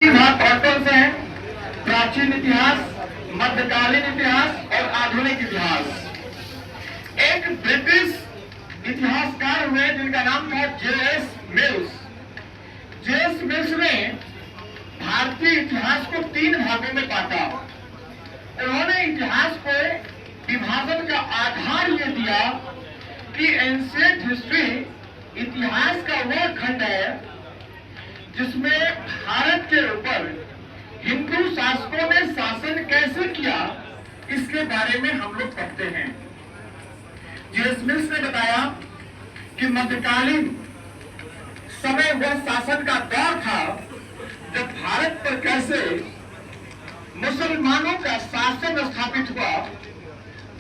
कौन से हैं? प्राचीन इतिहास, मध्यकालीन इतिहास और आधुनिक इतिहास। एक ब्रिटिश इतिहासकार हुए जिनका नाम था जे.एस. मिल्स। जे.एस. मिल्स ने भारतीय इतिहास को 3 भागों में बांटा। उन्होंने इतिहास को विभाजन का आधार ये दिया कि एंशिएंट हिस्ट्री इतिहास का वह खंड है जिसमें भारत के ऊपर हिंदू शासकों ने शासन कैसे किया, इसके बारे में हम लोग पढ़ते हैं। जे.एस. मिल्स ने बताया कि मध्यकालीन समय वह शासन का दौर था जब भारत पर कैसे मुसलमानों का शासन स्थापित हुआ।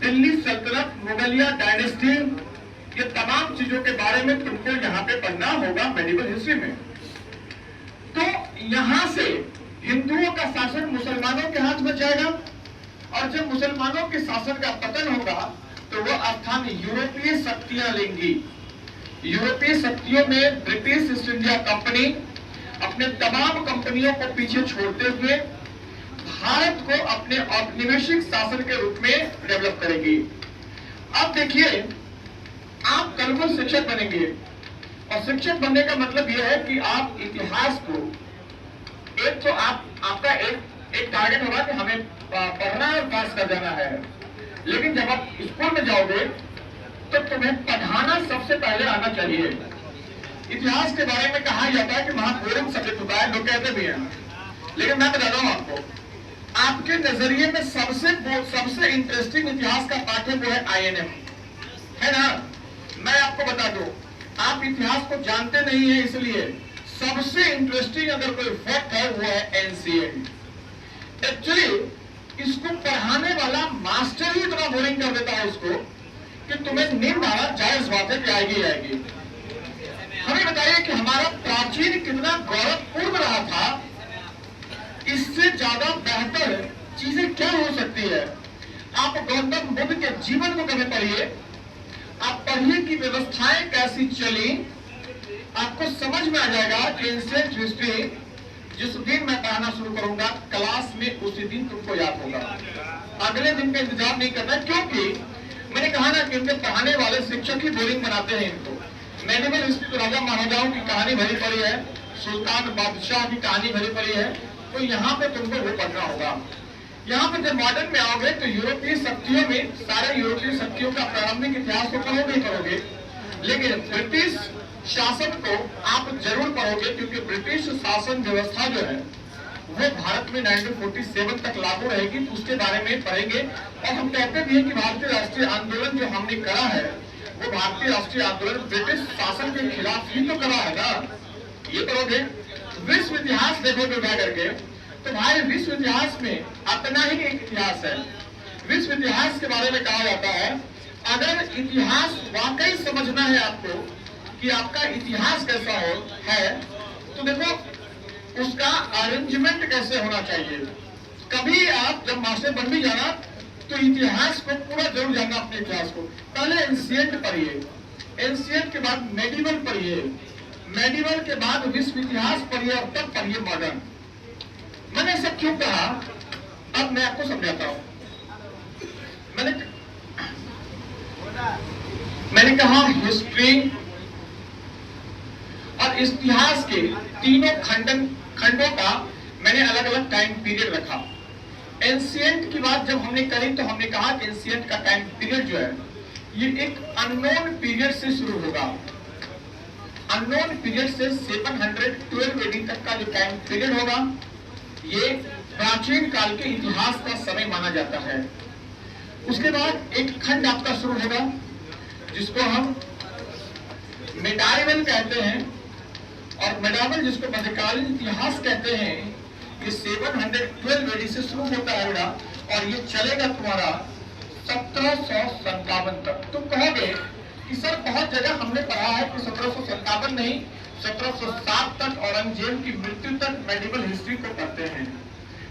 दिल्ली सल्तनत, मुगलिया डायनेस्टी, ये तमाम चीजों के बारे में तुमको यहाँ पे पढ़ना होगा मेडिवल हिस्ट्री में। तो यहां से हिंदुओं का शासन मुसलमानों के हाथ में जाएगा और जब मुसलमानों के शासन का पतन होगा तो वह स्थान यूरोपीय शक्तियां लेंगी। यूरोपीय शक्तियों में ब्रिटिश ईस्ट इंडिया कंपनी अपने तमाम कंपनियों को पीछे छोड़ते हुए भारत को अपने औपनिवेशिक शासन के रूप में डेवलप करेगी। अब देखिए, आप कल को शिक्षक बनेंगे और शिक्षक बनने का मतलब यह है कि आप इतिहास को एक तो आपका एक टारगेट होगा कि हमें पढ़ना और पास कर जाना है, लेकिन जब आप स्कूल में जाओगे तो तुम्हें पढ़ाना सबसे पहले आना चाहिए। इतिहास के बारे में कहा जाता है कि बोरिंग सब्जेक्ट होता है, लोग कहते भी हैं, लेकिन मैं बताता हूं आपको, आपके नजरिए में सबसे इंटरेस्टिंग इतिहास का पाठ है वो है INM, है ना। मैं आपको बता दूं, आप इतिहास को जानते नहीं है, इसलिए सबसे इंटरेस्टिंग अगर कोई फैक्ट है वो है एंशिएंट। एक्चुअली इसको पढ़ाने वाला मास्टर ही इतना बोरिंग कर देता है उसको कि तुम्हें नींद आना जायज बात है कि आएगी आएगी। हमें बताइए कि हमारा प्राचीन कितना गौरवपूर्ण रहा था, इससे ज्यादा बेहतर चीजें क्या हो सकती है। आप गौतम बुद्ध के जीवन को कभी पढ़िए, आप पढ़िए कि व्यवस्थाएं कैसी चली, आपको समझ में आ जाएगा कि एंशिएंट हिस्ट्री जिस दिन मैं पढ़ाना शुरू करूंगा क्लास में उसी दिन तुमको याद होगा। अगले दिन का इंतजार नहीं करना, क्योंकि मैंने कहा ना कि इनके पढ़ाने वाले शिक्षक ही बोरिंग बनाते हैं इनको। मेडिवल हिस्ट्री तो राजा महाराजाओं की कहानी भरी पड़ी है, सुल्तान बादशाह की कहानी भरी पड़ी है, तो यहाँ पे तुमको वो पढ़ना होगा। यहाँ पे जब मॉडर्न में आओगे तो यूरोपीय शक्तियों में सारे यूरोपीय शक्तियों का प्रारंभिक इतिहास तो पढ़ोगे ही पढ़ोगे, लेकिन ब्रिटिश शासन को आप जरूर पढ़ोगे, क्योंकि ब्रिटिश शासन व्यवस्था जो है वो भारत में 1947 तक लागू रहेगी, तो उसके बारे में पढ़ेंगे। और हम कहते भी हैं कि भारतीय राष्ट्रीय आंदोलन जो हमने करा है वो भारतीय राष्ट्रीय आंदोलन ब्रिटिश शासन के खिलाफ ही तो करा है ना, ये पढ़ोगे। विश्व इतिहास देखोगे क्या करके, तो भाई विश्व इतिहास में अपना ही एक इतिहास है। विश्व इतिहास के बारे में कहा जाता है, अगर इतिहास वाकई समझना है आपको कि आपका इतिहास कैसा है, तो देखो उसका अरेंजमेंट कैसे होना चाहिए। कभी आप जब मास्टर बन भी जाना तो इतिहास को पूरा जरूर जानना, अपने इतिहास को। पहले एंशिएंट पढ़िए, एंशिएंट के बाद मेडिवल पढ़िए, मेडिवल के बाद विश्व इतिहास पढ़िए और तब पढ़िए मॉडर्न। मैंने ऐसा क्यों कहा, अब मैं आपको समझाता हूं। मैंने कहा हिस्ट्री और इतिहास के तीनों खंडों का मैंने अलग अलग टाइम पीरियड रखा। एंशिएंट की बात जब हमने करी तो हमने कहा कि एंशिएंट का टाइम पीरियड जो है ये एक अननोन पीरियड से शुरू होगा। अननोन पीरियड से 712 AD तक का जो टाइम पीरियड होगा ये प्राचीन काल के इतिहास का समय माना जाता है। उसके बाद एक खंड आपका शुरू होगा जिसको हम मेडाइवल कहते हैं, और मेडाइवल जिसको मध्यकालीन इतिहास कहते हैं, ये 712 AD से शुरू होता है और ये चलेगा तुम्हारा 1757 तक। तुम कहोगे कि सर बहुत जगह हमने पढ़ा है कि 1757 नहीं, 1707 तक औरंगजेब की मृत्यु तक मेडिवल हिस्ट्री को पढ़ते हैं,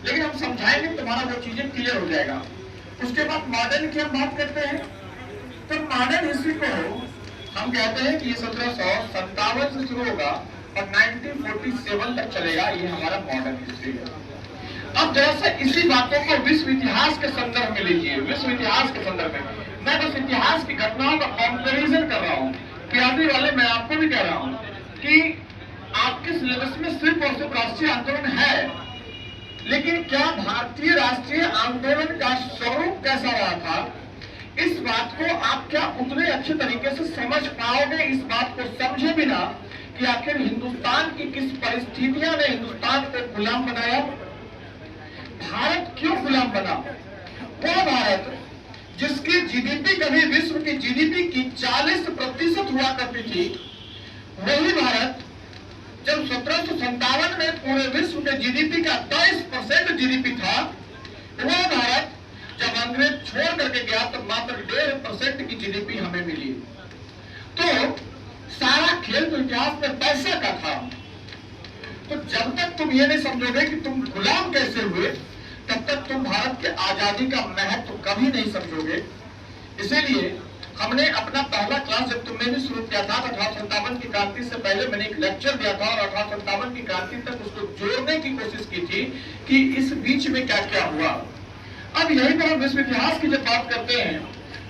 लेकिन हम समझाएंगे तुम्हारा वो चीजें क्लियर हो जाएगा। उसके बाद मॉडर्न की हम बात करते हैं, तो मॉडर्न हिस्ट्री को हम कहते हैं कि 1757 से शुरू होगा और 1947 तक चलेगा। ये हमारा मॉडर्न हिस्ट्री है। अब जरा सा इसी बातों को विश्व इतिहास के संदर्भ में लीजिए। विश्व इतिहास के संदर्भ में मैं बस इतिहास की घटनाओं का कंपैरिजन कर रहा हूँ। प्यादे वाले मैं आपको भी कह रहा हूँ कि आपके सिलेबस में सिर्फ और सिर्फ राष्ट्रीय आंदोलन है, लेकिन क्या भारतीय राष्ट्रीय आंदोलन का स्वरूप कैसा रहा था, इस बात को आप क्या उतने अच्छे तरीके से समझ पाओगे? इस बात को समझे बिना कि आखिर हिंदुस्तान की किस परिस्थितियां ने हिंदुस्तान को गुलाम बनाया, भारत क्यों गुलाम बना? वो भारत जिसकी जीडीपी कभी विश्व की जीडीपी की 40% हुआ करती थी, वही भारत जब 1757 में पूरे विश्व के जीडीपी का 23% जीडीपी था, वह भारत जब अंग्रेज छोड़ करके गया तो मात्र 1.5% की जीडीपी हमें मिली। तो सारा खेल तो इतिहास में पैसा का था। तो जब तक तुम ये नहीं समझोगे कि तुम गुलाम कैसे हुए, तब तक तुम भारत के आजादी का महत्व कभी नहीं समझोगे। इसीलिए हमने अपना पहला क्लास जब तुमने भी शुरू किया था 1857 की क्रांति से पहले मैंने एक लेक्चर दिया था और 1857 की क्रांति तक उसको जोड़ने की कोशिश की थी कि इस बीच में क्या क्या हुआ। अब यही पर हम विश्व इतिहास की जब बात करते हैं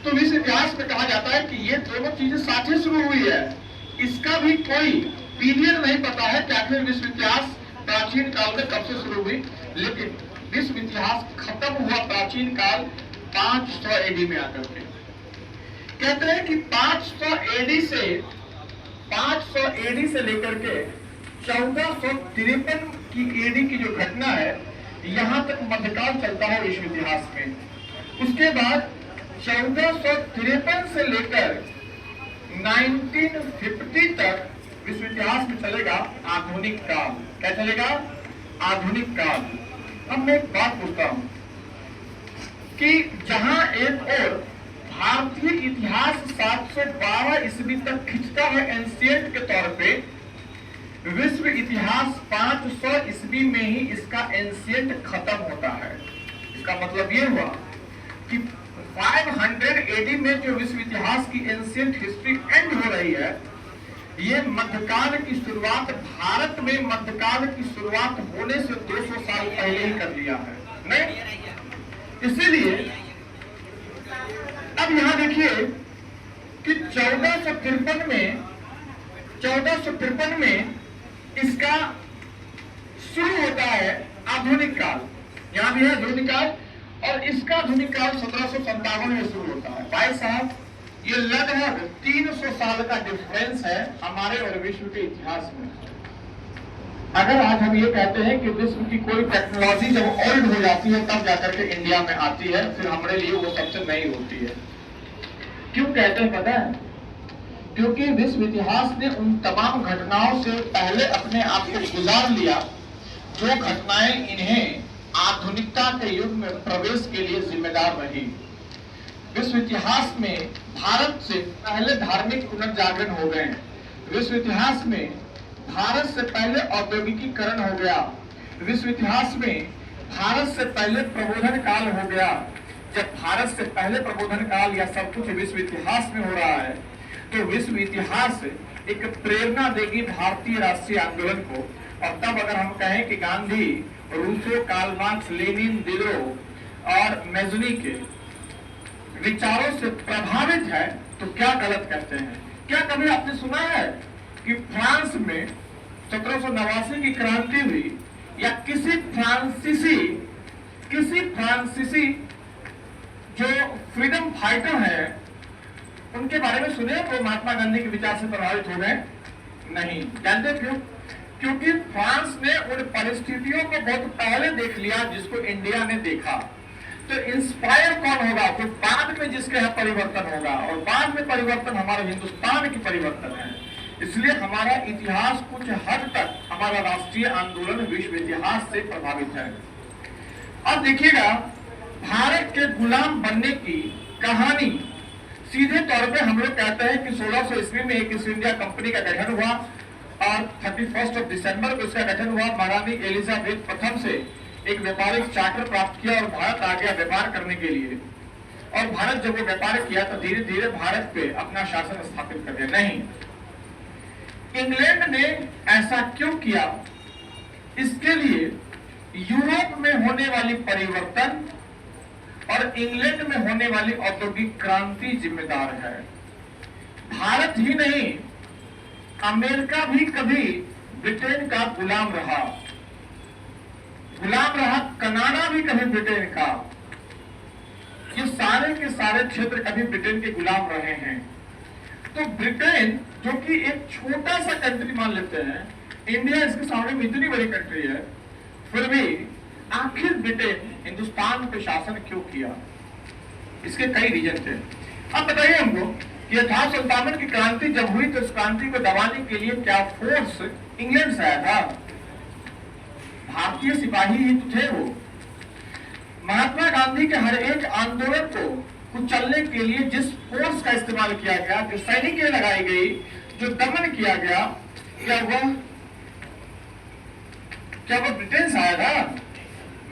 तो विश्व इतिहास में कहा जाता है कि ये दोनों चीजें साथ ही शुरू हुई है। इसका भी कोई पीरियड नहीं पता है कि आखिर विश्व इतिहास प्राचीन काल में कब से शुरू हुई, लेकिन विश्व इतिहास खत्म हुआ प्राचीन काल 500 एडी में आकर के। कहते हैं कि 500 एडी से लेकर के 1453 की एडी की जो घटना है, यहां तक मध्यकाल चलता है विश्व इतिहास में। उसके बाद 1453 से लेकर 1950 तक विश्व इतिहास में चलेगा आधुनिक काल। क्या चलेगा? आधुनिक काल। अब मैं एक बात पूछता हूं कि जहां एक और भारतीय इतिहास 712 ईस्वी तक खिंचता है एंशिएंट के तौर पे, विश्व इतिहास 500 ईस्वी में ही इसका एंशिएंट खत्म होता है। इसका मतलब ये हुआ कि 500 एडी में जो विश्व इतिहास की एंशिएंट हिस्ट्री एंड हो रही है, ये मध्यकाल की शुरुआत भारत में मध्यकाल की शुरुआत होने से 200 साल पहले ही कर लिया है। नहीं, इसीलिए अब यहां देखिए कि 1453 में इसका शुरू होता है आधुनिक काल। यहां भी है आधुनिक काल और इसका आधुनिक काल 1757 में शुरू होता है। भाई साहब, ये लगभग 300 साल का डिफरेंस है हमारे और विश्व के इतिहास में। अगर आज हम ये कहते हैं कि विश्व की कोई टेक्नोलॉजी जब ओल्ड हो जाती है तब जाकर के इंडिया में आती है, फिर हमारे लिए वो सबसे नई होती है। क्यों कहते हैं पता है? क्योंकि विश्व इतिहास ने उन तमाम घटनाओं से पहले अपने आप को गुजार लिया जो घटनाएं इन्हें आधुनिकता के युग में प्रवेश के लिए जिम्मेदार रही। विश्व इतिहास में भारत से पहले धार्मिक पुनर्जागरण हो गए। विश्व इतिहास में भारत से पहले औद्योगिकीकरण हो गया। विश्व इतिहास में भारत से पहले प्रबोधन काल हो गया। जब भारत से पहले प्रबोधन काल या सब कुछ विश्व इतिहास में हो रहा है, तो विश्व इतिहास एक प्रेरणा देगी भारतीय राष्ट्रीय आंदोलन को। और तब अगर हम कहें कि Gandhi, Rousseau, Karl Marx, Lenin, Diderot और मेजनी के विचारों से प्रभावित है, तो क्या गलत कहते हैं? क्या कभी आपने सुना है कि फ्रांस में 1789 की क्रांति हुई या किसी फ्रांसीसी जो फ्रीडम फाइटर है उनके बारे में सुने वो महात्मा गांधी के विचार से प्रभावित हो गए? नहीं। जानते क्यों? क्योंकि फ्रांस ने उन परिस्थितियों को बहुत पहले देख लिया जिसको इंडिया ने देखा। तो इंस्पायर कौन होगा? तो बाद में जिसके यहाँ परिवर्तन होगा, और बाद में परिवर्तन हमारे हिंदुस्तान की परिवर्तन है। इसलिए हमारा इतिहास कुछ हद तक, हमारा राष्ट्रीय आंदोलन विश्व इतिहास से प्रभावित है। अब देखिएगा, भारत के गुलाम बनने की कहानी सीधे तौर पे हम लोग कहते हैं कि 1600 ईस्वी में एक ईस्ट इंडिया कंपनी का गठन हुआ और 31 दिसंबर को इसका गठन हुआ। महारानी एलिजाबेथ प्रथम से एक व्यापारिक चार्टर प्राप्त किया और भारत आ गया व्यापार करने के लिए। और भारत जब वो व्यापार किया तो धीरे धीरे भारत पे अपना शासन स्थापित कर दिया। नहीं, इंग्लैंड ने ऐसा क्यों किया, इसके लिए यूरोप में होने वाली परिवर्तन और इंग्लैंड में होने वाली औद्योगिक क्रांति जिम्मेदार है। भारत ही नहीं, अमेरिका भी कभी ब्रिटेन का गुलाम रहा, कनाडा भी कभी ब्रिटेन का। ये सारे के सारे क्षेत्र कभी ब्रिटेन के गुलाम रहे हैं। तो ब्रिटेन, जो कि एक छोटा सा कंट्री मान लेते हैं, इंडिया इसके सामने में इतनी बड़ी कंट्री है, फिर भी आखिर ब्रिटेन हिंदुस्तान पे शासन क्यों किया? इसके कई रीजन थे। अब बताइए हमको कि 1857 की क्रांति जब हुई तो इस क्रांति को दबाने के लिए क्या फोर्स इंग्लैंड से आया था? भारतीय सिपाही ही तो थे वो। महात्मा गांधी के हर एक आंदोलन को कुचलने के लिए जिस फोर्स का इस्तेमाल किया गया, जो सैनिकें लगाई गई, जो दमन किया गया, क्या वो ब्रिटेन से आया था?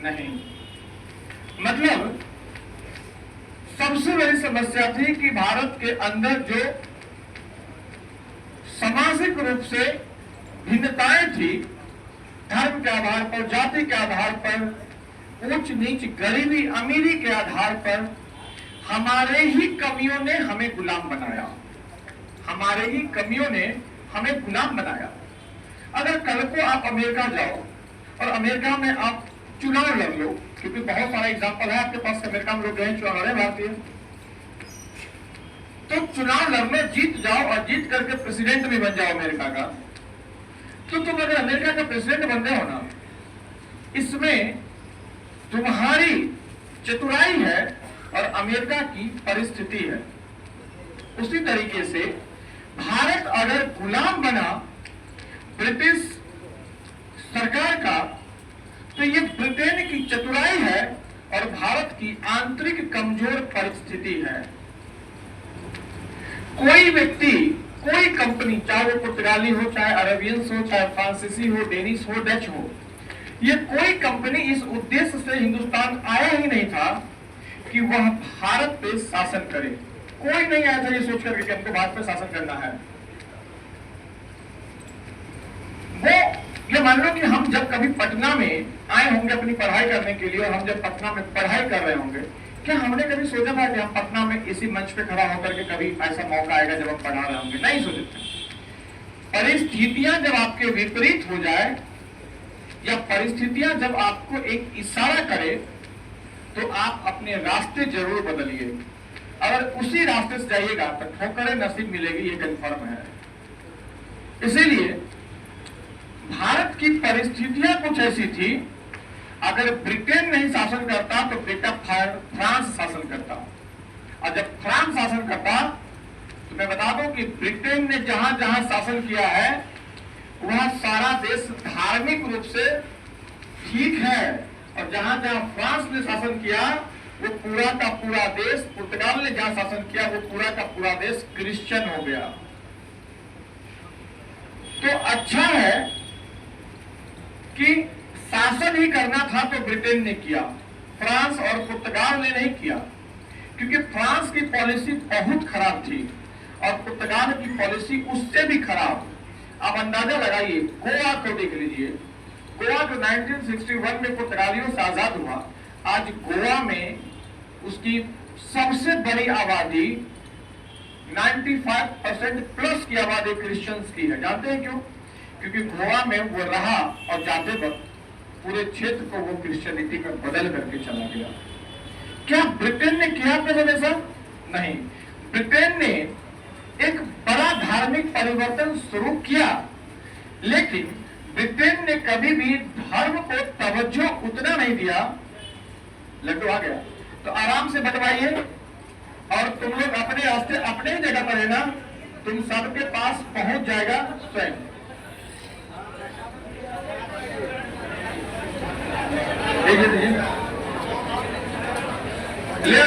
नहीं। मतलब सबसे बड़ी समस्या थी कि भारत के अंदर जो सामाजिक रूप से भिन्नताएं थी, धर्म के आधार पर, जाति के आधार पर, ऊंच नीच, गरीबी अमीरी के आधार पर, हमारे ही कमियों ने हमें गुलाम बनाया। अगर कल को आप अमेरिका जाओ और अमेरिका में आप चुनाव लड़ लो, क्योंकि बहुत सारा एग्जाम्पल है आपके पास, अमेरिका में लोग गए चुनाव लड़े भारतीय, तो चुनाव लड़ने जीत जाओ और जीत करके प्रेसिडेंट भी बन जाओ अमेरिका का, तो तुम अगर अमेरिका का प्रेसिडेंट बन गए हो ना, इसमें तुम्हारी चतुराई है और अमेरिका की परिस्थिति है। उसी तरीके से भारत अगर गुलाम बना ब्रिटिश सरकार का, तो ये ब्रिटेन की चतुराई है और भारत की आंतरिक कमजोर परिस्थिति है। कोई व्यक्ति, कोई कंपनी, चाहे वो पुर्तगाली हो, चाहे अरेबियंस हो, चाहे फ्रांसीसी हो, डेनिश हो, डच हो, ये कोई कंपनी इस उद्देश्य से हिंदुस्तान आया ही नहीं था कि वह भारत पे शासन करे। कोई नहीं आया था ये सोच करके कि हमको भारत पे शासन करना है। वो ये मान लो कि हम जब कभी पटना में आए होंगे अपनी पढ़ाई करने के लिए, और हम जब पटना में पढ़ाई कर रहे होंगे, क्या हमने कभी सोचा था कि हम पटना में इसी मंच पे खड़ा होकर के कभी ऐसा मौका आएगा जब हम पढ़ा रहे होंगे? नहीं सोचे थे। परिस्थितियां जब आपके विपरीत हो जाए, या परिस्थितियां जब आपको एक इशारा करे, तो आप अपने रास्ते जरूर बदलिए। अगर उसी रास्ते से जाइएगा तो ठोकरें नसीब मिलेगी, ये कंफर्म है। इसीलिए भारत की परिस्थितियां कुछ ऐसी थी, अगर ब्रिटेन नहीं शासन करता तो बेटा फ्रांस शासन करता, और जब फ्रांस शासन करता तो मैं बता दूं कि ब्रिटेन ने जहां जहां शासन किया है वह सारा देश धार्मिक रूप से ठीक है, और जहां जहां फ्रांस ने शासन किया वो पूरा का पूरा देश, पुर्तगाल ने जहां शासन किया वो पूरा का पूरा देश क्रिश्चियन हो गया। तो अच्छा है कि शासन ही करना था तो ब्रिटेन ने किया, फ्रांस और पुर्तगाल ने नहीं किया, क्योंकि फ्रांस की पॉलिसी बहुत खराब थी और पुर्तगाल की पॉलिसी उससे भी खराब। आप अंदाजा लगाइए, गोवा को देख लीजिए। गोवा जो 1961 में पुर्तगालियों से आजाद हुआ, आज गोवा में उसकी सबसे बड़ी आबादी 95% प्लस की आबादी क्रिश्चियंस की है। जानते हैं क्यों? क्योंकि गोवा में वो रहा और जाते वक्त पूरे क्षेत्र को वो क्रिश्चियनिटी में बदल करके चला गया। क्या ब्रिटेन ने किया अपने समय ऐसा? नहीं। ब्रिटेन ने एक बड़ा धार्मिक परिवर्तन शुरू किया, लेकिन ब्रिटेन ने कभी भी धर्म को तवज्जो उतना नहीं दिया। लड्डू आ गया तो आराम से बंटवाइए, और तुम लोग अपने रास्ते अपने ही जगह पर है ना, तुम सबके पास पहुंच जाएगा स्वयं। ले